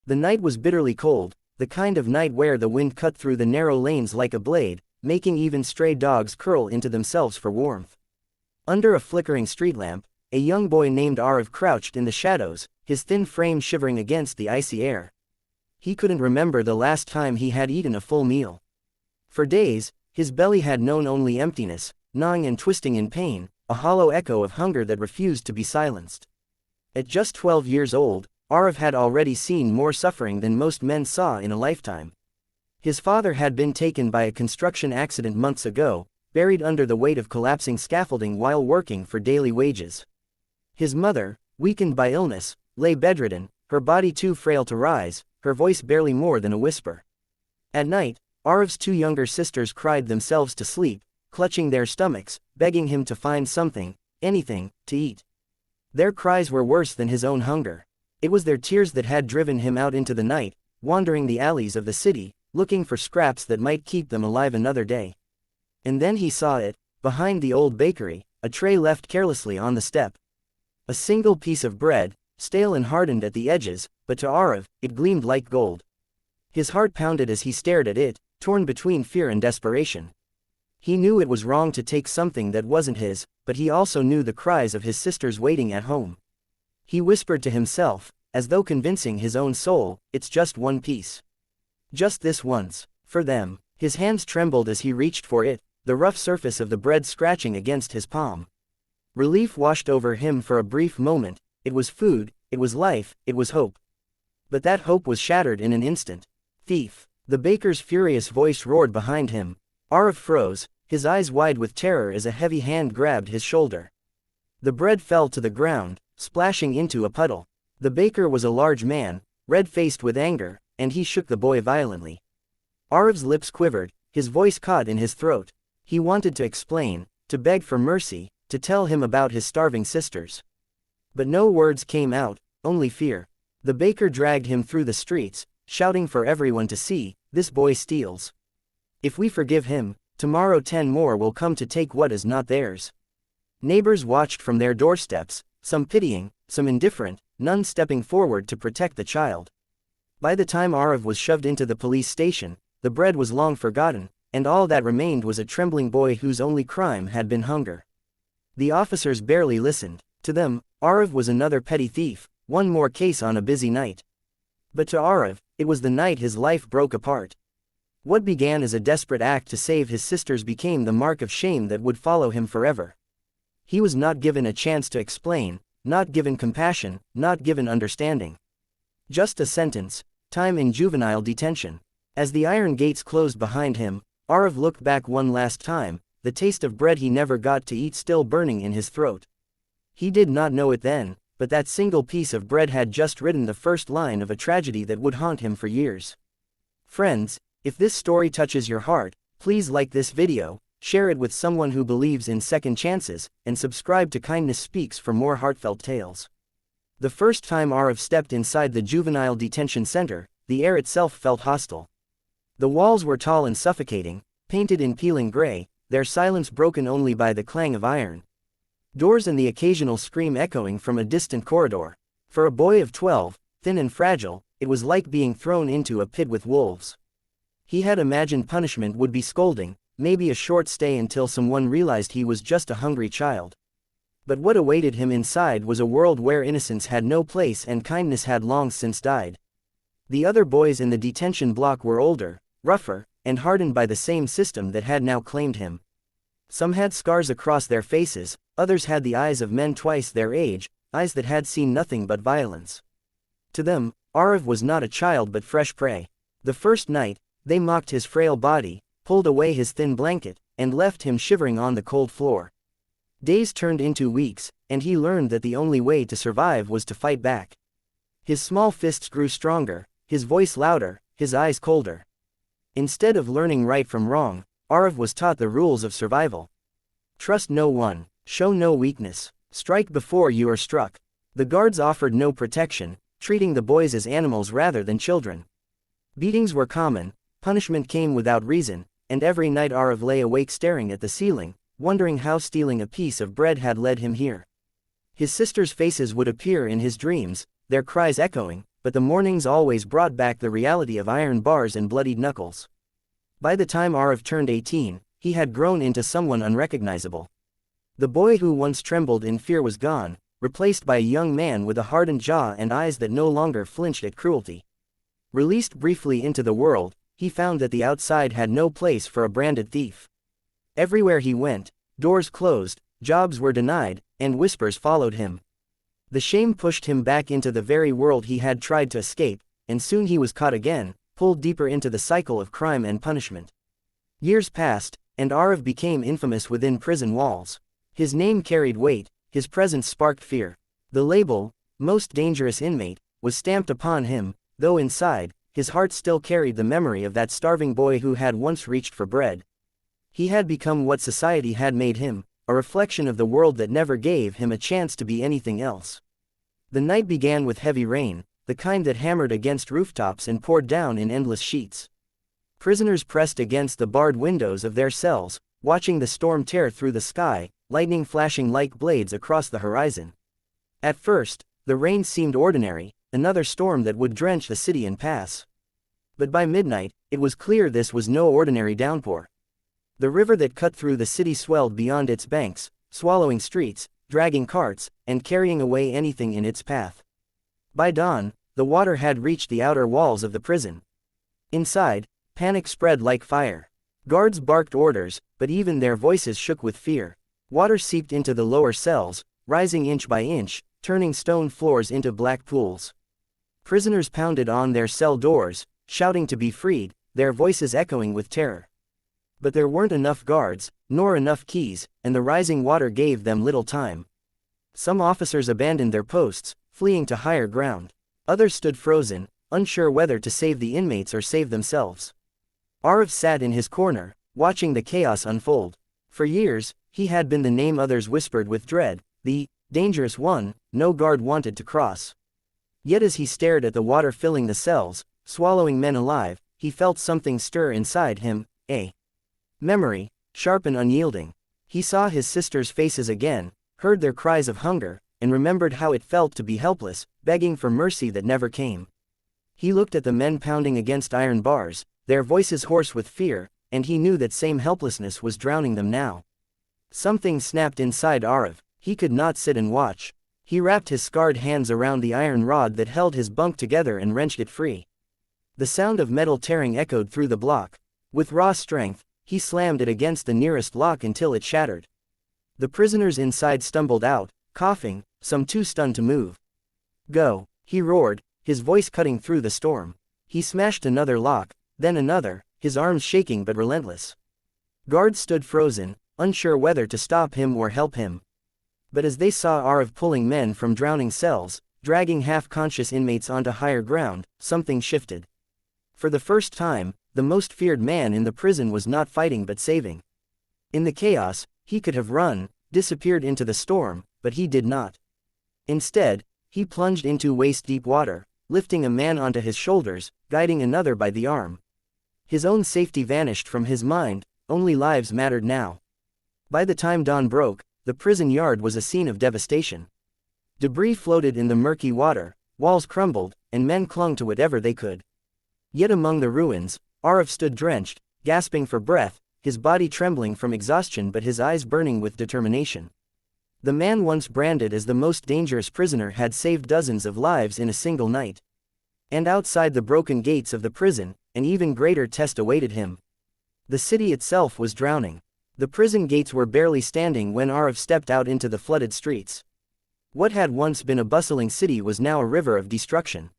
The night was bitterly cold, the kind of night where the wind cut through the narrow lanes like a blade, making even stray dogs curl into themselves for warmth. Under a flickering street lamp, a young boy named Arav crouched in the shadows, his thin frame shivering against the icy air. He couldn't remember the last time he had eaten a full meal. For days, his belly had known only emptiness, gnawing and twisting in pain, a hollow echo of hunger that refused to be silenced. At just 12 years old, Arav had already seen more suffering than most men saw in a lifetime. His father had been taken by a construction accident months ago, buried under the weight of collapsing scaffolding while working for daily wages. His mother, weakened by illness, lay bedridden, her body too frail to rise, her voice barely more than a whisper. At night, Arav's 2 younger sisters cried themselves to sleep, clutching their stomachs, begging him to find something, anything, to eat. Their cries were worse than his own hunger. It was their tears that had driven him out into the night, wandering the alleys of the city, looking for scraps that might keep them alive another day. And then he saw it, behind the old bakery, a tray left carelessly on the step. A single piece of bread, stale and hardened at the edges, but to Arav, it gleamed like gold. His heart pounded as he stared at it, torn between fear and desperation. He knew it was wrong to take something that wasn't his, but he also knew the cries of his sisters waiting at home. He whispered to himself, as though convincing his own soul, "It's just one piece. Just this once, for them." His hands trembled as he reached for it, the rough surface of the bread scratching against his palm. Relief washed over him for a brief moment. It was food, it was life, it was hope. But that hope was shattered in an instant. "Thief!" The baker's furious voice roared behind him. Arav froze, his eyes wide with terror as a heavy hand grabbed his shoulder. The bread fell to the ground, splashing into a puddle. The baker was a large man, red-faced with anger, and he shook the boy violently. Arav's lips quivered, his voice caught in his throat. He wanted to explain, to beg for mercy, to tell him about his starving sisters. But no words came out, only fear. The baker dragged him through the streets, shouting for everyone to see, "This boy steals. If we forgive him, tomorrow 10 more will come to take what is not theirs." Neighbors watched from their doorsteps, some pitying, some indifferent, none stepping forward to protect the child. By the time Arav was shoved into the police station, the bread was long forgotten, and all that remained was a trembling boy whose only crime had been hunger. The officers barely listened. To them, Arav was another petty thief, one more case on a busy night. But to Arav, it was the night his life broke apart. What began as a desperate act to save his sisters became the mark of shame that would follow him forever. He was not given a chance to explain, not given compassion, not given understanding. Just a sentence, time in juvenile detention. As the iron gates closed behind him, Arav looked back one last time, the taste of bread he never got to eat still burning in his throat. He did not know it then, but that single piece of bread had just written the first line of a tragedy that would haunt him for years. Friends, if this story touches your heart, please like this video, share it with someone who believes in second chances, and subscribe to Kindness Speaks for more heartfelt tales. The first time Arav stepped inside the juvenile detention center, the air itself felt hostile. The walls were tall and suffocating, painted in peeling gray, their silence broken only by the clang of iron doors and the occasional scream echoing from a distant corridor. For a boy of 12, thin and fragile, it was like being thrown into a pit with wolves. He had imagined punishment would be scolding, maybe a short stay until someone realized he was just a hungry child. But what awaited him inside was a world where innocence had no place and kindness had long since died. The other boys in the detention block were older, rougher, and hardened by the same system that had now claimed him. Some had scars across their faces, others had the eyes of men twice their age, eyes that had seen nothing but violence. To them, Arav was not a child but fresh prey. The first night, they mocked his frail body, pulled away his thin blanket, and left him shivering on the cold floor. Days turned into weeks, and he learned that the only way to survive was to fight back. His small fists grew stronger, his voice louder, his eyes colder. Instead of learning right from wrong, Arav was taught the rules of survival. Trust no one, show no weakness, strike before you are struck. The guards offered no protection, treating the boys as animals rather than children. Beatings were common, punishment came without reason, and every night Arav lay awake staring at the ceiling, wondering how stealing a piece of bread had led him here. His sisters' faces would appear in his dreams, their cries echoing, but the mornings always brought back the reality of iron bars and bloodied knuckles. By the time Arav turned 18, he had grown into someone unrecognizable. The boy who once trembled in fear was gone, replaced by a young man with a hardened jaw and eyes that no longer flinched at cruelty. Released briefly into the world, he found that the outside had no place for a branded thief. Everywhere he went, doors closed, jobs were denied, and whispers followed him. The shame pushed him back into the very world he had tried to escape, and soon he was caught again, pulled deeper into the cycle of crime and punishment. Years passed, and Arav became infamous within prison walls. His name carried weight, his presence sparked fear. The label, "most dangerous inmate," was stamped upon him, though inside, his heart still carried the memory of that starving boy who had once reached for bread. He had become what society had made him, a reflection of the world that never gave him a chance to be anything else. The night began with heavy rain, the kind that hammered against rooftops and poured down in endless sheets. Prisoners pressed against the barred windows of their cells, watching the storm tear through the sky, lightning flashing like blades across the horizon. At first, the rain seemed ordinary, another storm that would drench the city and pass. But by midnight, it was clear this was no ordinary downpour. The river that cut through the city swelled beyond its banks, swallowing streets, dragging carts, and carrying away anything in its path. By dawn, the water had reached the outer walls of the prison. Inside, panic spread like fire. Guards barked orders, but even their voices shook with fear. Water seeped into the lower cells, rising inch by inch, turning stone floors into black pools. Prisoners pounded on their cell doors, shouting to be freed, their voices echoing with terror. But there weren't enough guards, nor enough keys, and the rising water gave them little time. Some officers abandoned their posts, fleeing to higher ground. Others stood frozen, unsure whether to save the inmates or save themselves. Arav sat in his corner, watching the chaos unfold. For years, he had been the name others whispered with dread, the dangerous one no guard wanted to cross. Yet as he stared at the water filling the cells, swallowing men alive, he felt something stir inside him, a memory, sharp and unyielding. He saw his sisters' faces again, heard their cries of hunger, and remembered how it felt to be helpless, begging for mercy that never came. He looked at the men pounding against iron bars, their voices hoarse with fear, and he knew that same helplessness was drowning them now. Something snapped inside Arav. He could not sit and watch. He wrapped his scarred hands around the iron rod that held his bunk together and wrenched it free. The sound of metal tearing echoed through the block. With raw strength, he slammed it against the nearest lock until it shattered. The prisoners inside stumbled out, coughing, some too stunned to move. "Go," he roared, his voice cutting through the storm. He smashed another lock, then another, his arms shaking but relentless. Guards stood frozen, unsure whether to stop him or help him. But as they saw Arav pulling men from drowning cells, dragging half-conscious inmates onto higher ground, something shifted. For the first time, the most feared man in the prison was not fighting but saving. In the chaos, he could have run, disappeared into the storm, but he did not. Instead, he plunged into waist-deep water, lifting a man onto his shoulders, guiding another by the arm. His own safety vanished from his mind, only lives mattered now. By the time dawn broke, the prison yard was a scene of devastation. Debris floated in the murky water, walls crumbled, and men clung to whatever they could. Yet among the ruins, Arav stood drenched, gasping for breath, his body trembling from exhaustion but his eyes burning with determination. The man once branded as the most dangerous prisoner had saved dozens of lives in a single night. And outside the broken gates of the prison, an even greater test awaited him. The city itself was drowning. The prison gates were barely standing when Arav stepped out into the flooded streets. What had once been a bustling city was now a river of destruction.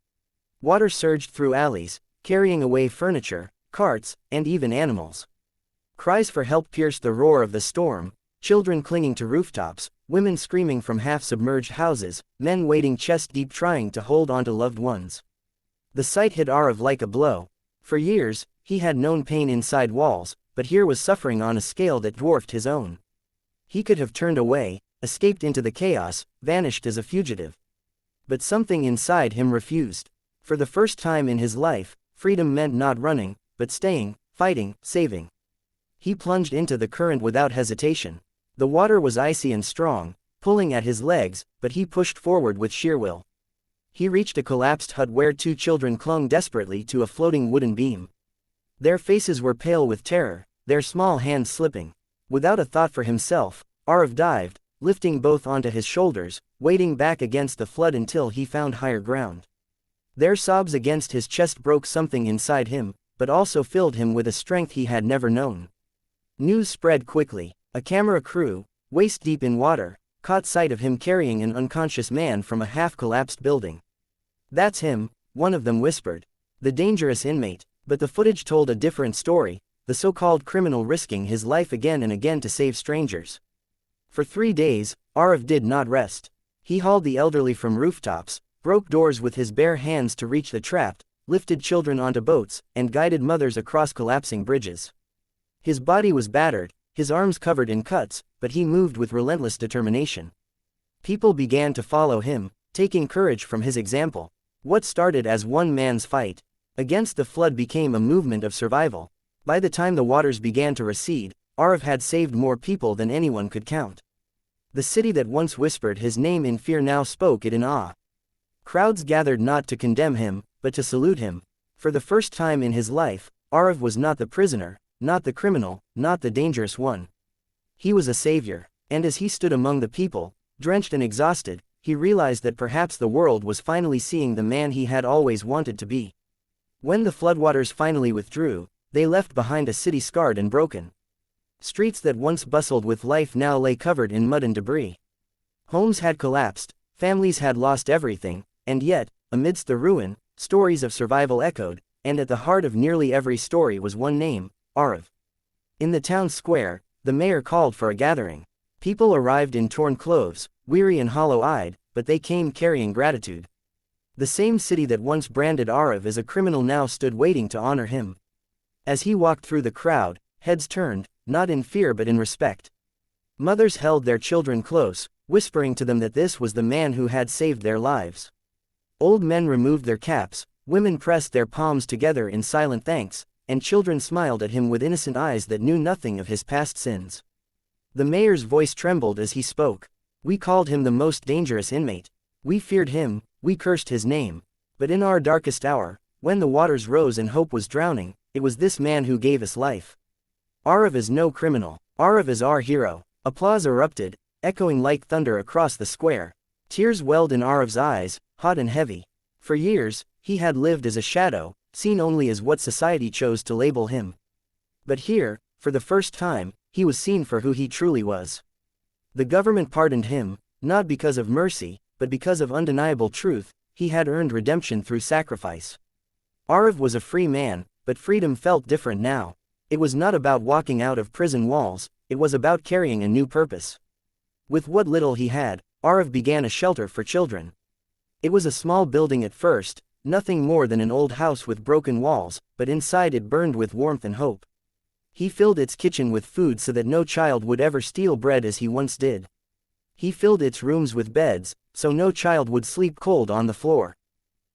Water surged through alleys, carrying away furniture, carts, and even animals. Cries for help pierced the roar of the storm, children clinging to rooftops, women screaming from half-submerged houses, men wading chest-deep trying to hold onto loved ones. The sight hit Arav like a blow. For years, he had known pain inside walls, but here was suffering on a scale that dwarfed his own. He could have turned away, escaped into the chaos, vanished as a fugitive. But something inside him refused. For the first time in his life, freedom meant not running, but staying, fighting, saving. He plunged into the current without hesitation. The water was icy and strong, pulling at his legs, but he pushed forward with sheer will. He reached a collapsed hut where two children clung desperately to a floating wooden beam. Their faces were pale with terror, their small hands slipping. Without a thought for himself, Arav dived, lifting both onto his shoulders, wading back against the flood until he found higher ground. Their sobs against his chest broke something inside him, but also filled him with a strength he had never known. News spread quickly. A camera crew, waist-deep in water, caught sight of him carrying an unconscious man from a half-collapsed building. "That's him," one of them whispered. "The dangerous inmate." But the footage told a different story, the so-called criminal risking his life again and again to save strangers. For 3 days, Arav did not rest. He hauled the elderly from rooftops, broke doors with his bare hands to reach the trapped, lifted children onto boats, and guided mothers across collapsing bridges. His body was battered, his arms covered in cuts, but he moved with relentless determination. People began to follow him, taking courage from his example. What started as one man's fight against the flood became a movement of survival. By the time the waters began to recede, Arav had saved more people than anyone could count. The city that once whispered his name in fear now spoke it in awe. Crowds gathered not to condemn him, but to salute him. For the first time in his life, Arav was not the prisoner, not the criminal, not the dangerous one. He was a savior, and as he stood among the people, drenched and exhausted, he realized that perhaps the world was finally seeing the man he had always wanted to be. When the floodwaters finally withdrew, they left behind a city scarred and broken. Streets that once bustled with life now lay covered in mud and debris. Homes had collapsed, families had lost everything, and yet, amidst the ruin, stories of survival echoed, and at the heart of nearly every story was one name, Arav. In the town square, the mayor called for a gathering. People arrived in torn clothes, weary and hollow-eyed, but they came carrying gratitude. The same city that once branded Arav as a criminal now stood waiting to honor him. As he walked through the crowd, heads turned, not in fear but in respect. Mothers held their children close, whispering to them that this was the man who had saved their lives. Old men removed their caps, women pressed their palms together in silent thanks, and children smiled at him with innocent eyes that knew nothing of his past sins. The mayor's voice trembled as he spoke. "We called him the most dangerous inmate. We feared him, we cursed his name. But in our darkest hour, when the waters rose and hope was drowning, it was this man who gave us life. Arav is no criminal. Arav is our hero." Applause erupted, echoing like thunder across the square. Tears welled in Arav's eyes, hot and heavy. For years, he had lived as a shadow, seen only as what society chose to label him. But here, for the first time, he was seen for who he truly was. The government pardoned him, not because of mercy, but because of undeniable truth. He had earned redemption through sacrifice. Arav was a free man, but freedom felt different now. It was not about walking out of prison walls, it was about carrying a new purpose. With what little he had, Arav began a shelter for children. It was a small building at first, nothing more than an old house with broken walls, but inside it burned with warmth and hope. He filled its kitchen with food so that no child would ever steal bread as he once did. He filled its rooms with beds, so no child would sleep cold on the floor.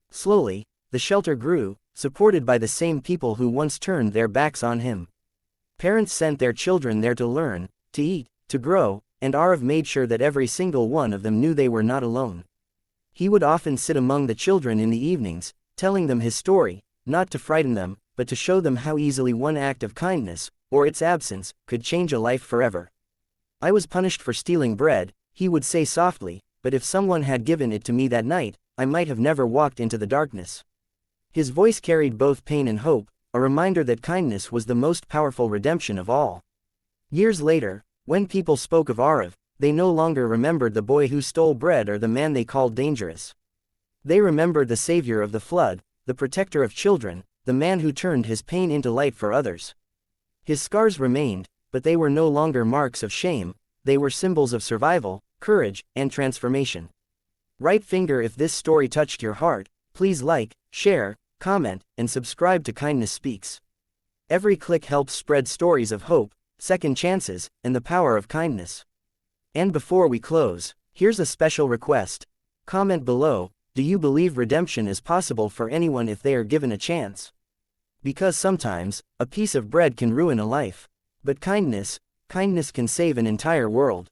Slowly, the shelter grew, supported by the same people who once turned their backs on him. Parents sent their children there to learn, to eat, to grow, and Arav made sure that every single one of them knew they were not alone. He would often sit among the children in the evenings, telling them his story, not to frighten them, but to show them how easily one act of kindness, or its absence, could change a life forever. "I was punished for stealing bread," he would say softly, "but if someone had given it to me that night, I might have never walked into the darkness." His voice carried both pain and hope, a reminder that kindness was the most powerful redemption of all. Years later, when people spoke of Arav, they no longer remembered the boy who stole bread or the man they called dangerous. They remembered the savior of the flood, the protector of children, the man who turned his pain into light for others. His scars remained, but they were no longer marks of shame, they were symbols of survival, courage, and transformation. Right finger if this story touched your heart, please like, share, comment, and subscribe to Kindness Speaks. Every click helps spread stories of hope, second chances, and the power of kindness. And before we close, here's a special request. Comment below, do you believe redemption is possible for anyone if they are given a chance? Because sometimes, a piece of bread can ruin a life. But kindness can save an entire world.